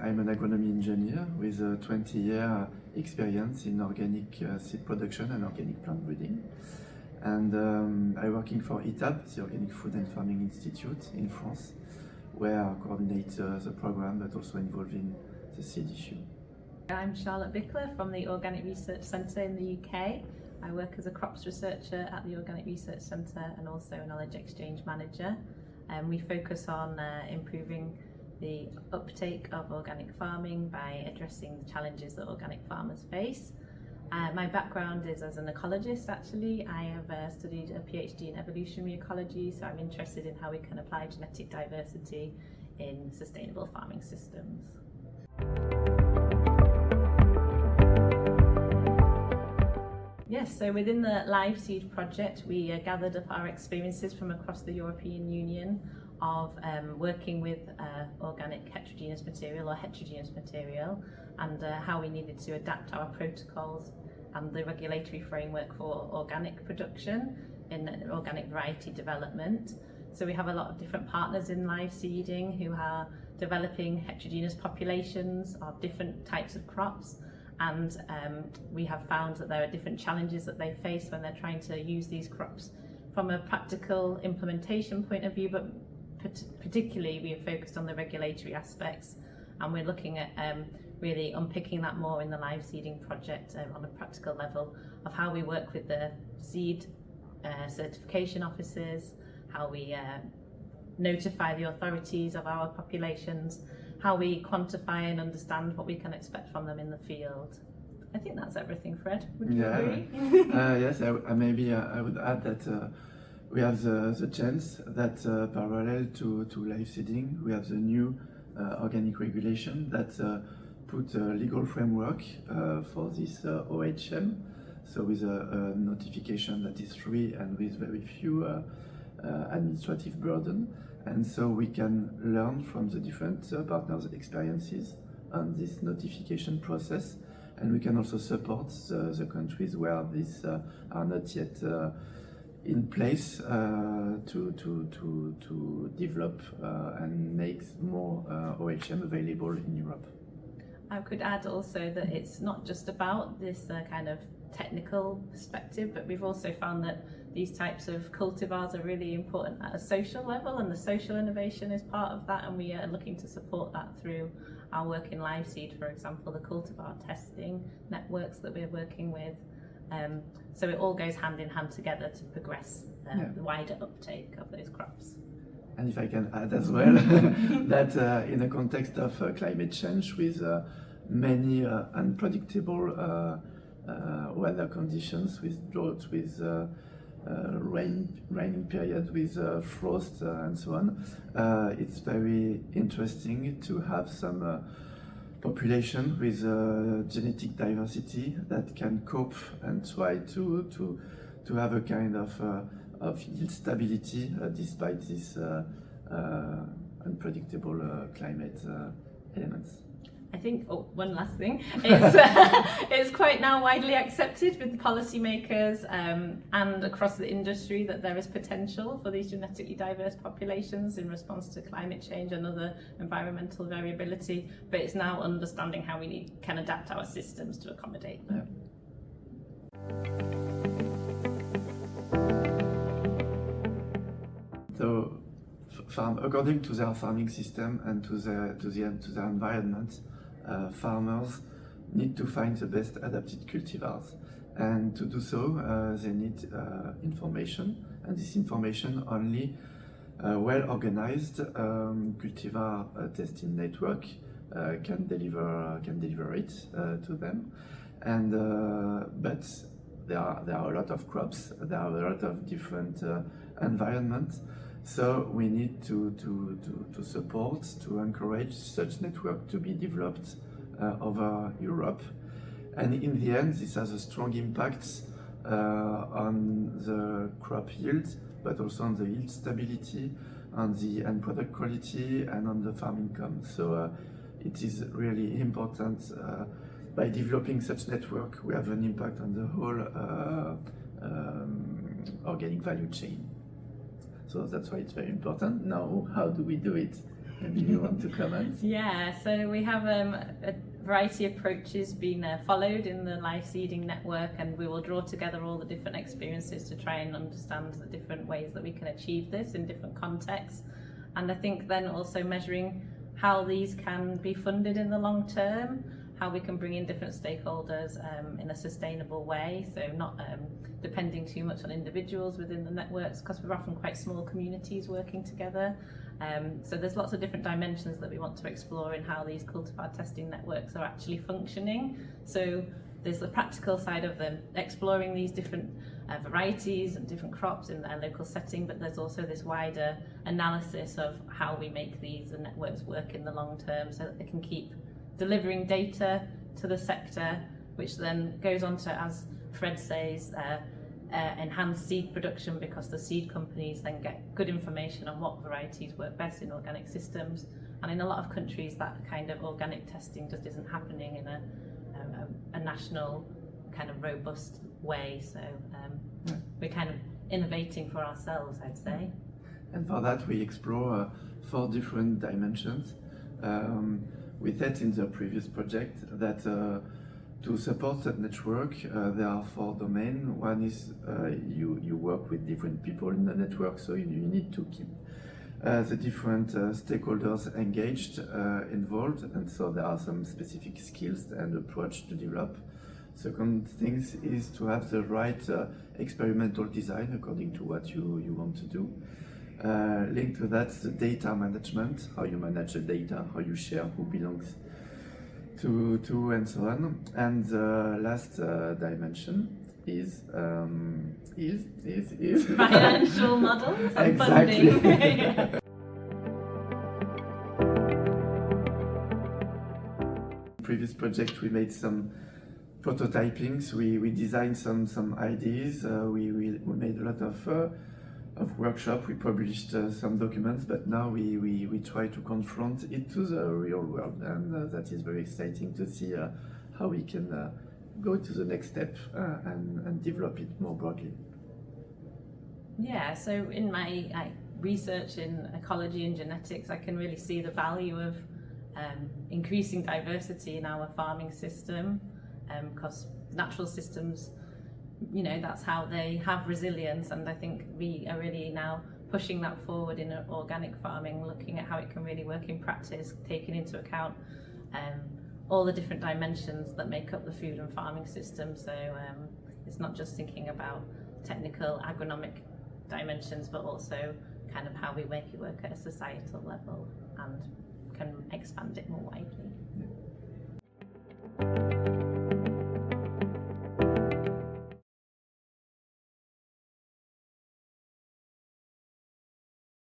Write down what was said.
I'm an agronomy engineer with a 20-year experience in organic seed production and organic plant breeding. And I'm working for ITAB, the Organic Food and Farming Institute in France, where I coordinate the program, but also involved in the seed issue. I'm Charlotte Bickler from the Organic Research Centre in the UK. I work as a crops researcher at the Organic Research Centre and also a knowledge exchange manager. We focus on improving the uptake of organic farming by addressing the challenges that organic farmers face. My background is as an ecologist actually. I have studied a PhD in evolutionary ecology, so I'm interested in how we can apply genetic diversity in sustainable farming systems. Yes, so within the LiveSeed project, we gathered up our experiences from across the European Union of working with organic heterogeneous material and how we needed to adapt our protocols and the regulatory framework for organic production in organic variety development. So we have a lot of different partners in LiveSeeding who are developing heterogeneous populations of different types of crops. And we have found that there are different challenges that they face when they're trying to use these crops from a practical implementation point of view, but particularly we have focused on the regulatory aspects, and we're looking at really unpicking that more in the LiveSeeding project on a practical level of how we work with the seed certification offices, how we notify the authorities of our populations, how we quantify and understand what we can expect from them in the field. I think that's everything, Fred. Would you agree? Yes, I would add that we have the chance that parallel to LiveSeeding, we have the new organic regulation that put a legal framework for this OHM. So with a notification that is free and with very few administrative burden. And so we can learn from the different partners' experiences on this notification process, and we can also support the countries where these are not yet in place to develop and make more OHM available in Europe. I could add also that it's not just about this kind of technical perspective, but we've also found that these types of cultivars are really important at a social level, and the social innovation is part of that, and we are looking to support that through our work in LiveSeed, for example, the cultivar testing networks that we're working with. So it all goes hand in hand together to progress the wider uptake of those crops. And if I can add as well, that in the context of climate change with many unpredictable weather conditions, with drought, with raining period, with frost and so on, it's very interesting to have some population with genetic diversity that can cope and try to have a kind of yield stability despite these unpredictable climate elements. I think, one last thing, it's quite now widely accepted with the policymakers and across the industry that there is potential for these genetically diverse populations in response to climate change and other environmental variability, but it's now understanding how we can adapt our systems to accommodate them. So, according to their farming system and to their environment, farmers need to find the best adapted cultivars, and to do so they need information, and this information only well-organized cultivar testing network can deliver it to them. And but there are a lot of crops, there are a lot of different environments. So we need to support, to encourage such network to be developed over Europe. And in the end, this has a strong impact on the crop yield, but also on the yield stability, on the end product quality, and on the farm income. So it is really important. By developing such network, we have an impact on the whole organic value chain. So that's why it's very important. Now, how do we do it? Maybe you want to comment? Yeah, so we have a variety of approaches being followed in the LiveSeeding network, and we will draw together all the different experiences to try and understand the different ways that we can achieve this in different contexts. And I think then also measuring how these can be funded in the long term, how we can bring in different stakeholders in a sustainable way, so not depending too much on individuals within the networks, because we're often quite small communities working together. So there's lots of different dimensions that we want to explore in how these cultivar testing networks are actually functioning. So there's the practical side of them, exploring these different varieties and different crops in their local setting, but there's also this wider analysis of how we make these networks work in the long term so that they can keep delivering data to the sector, which then goes on to, as Fred says, enhance seed production, because the seed companies then get good information on what varieties work best in organic systems. And in a lot of countries, that kind of organic testing just isn't happening in a national kind of robust way. So we're kind of innovating for ourselves, I'd say. And for that, we explore 4 different dimensions. We said in the previous project that to support that network, there are 4 domains. One is you work with different people in the network, so you need to keep the different stakeholders engaged, involved, and so there are some specific skills and approach to develop. Second thing is to have the right experimental design according to what you want to do. Linked to that, the data management, how you manage the data, how you share, who belongs to and so on. And the last dimension is financial models and exactly. funding. Previous project, we made some prototypings. We designed some ideas. We made a lot of workshop. We published some documents, but now we try to confront it to the real world, and that is very exciting to see how we can go to the next step and develop it more broadly. Yeah, so in my research in ecology and genetics, I can really see the value of increasing diversity in our farming system, because natural systems, you know, that's how they have resilience, and I think we are really now pushing that forward in organic farming, looking at how it can really work in practice, taking into account all the different dimensions that make up the food and farming system. So it's not just thinking about technical agronomic dimensions, but also kind of how we make it work at a societal level and can expand it more widely. Yeah.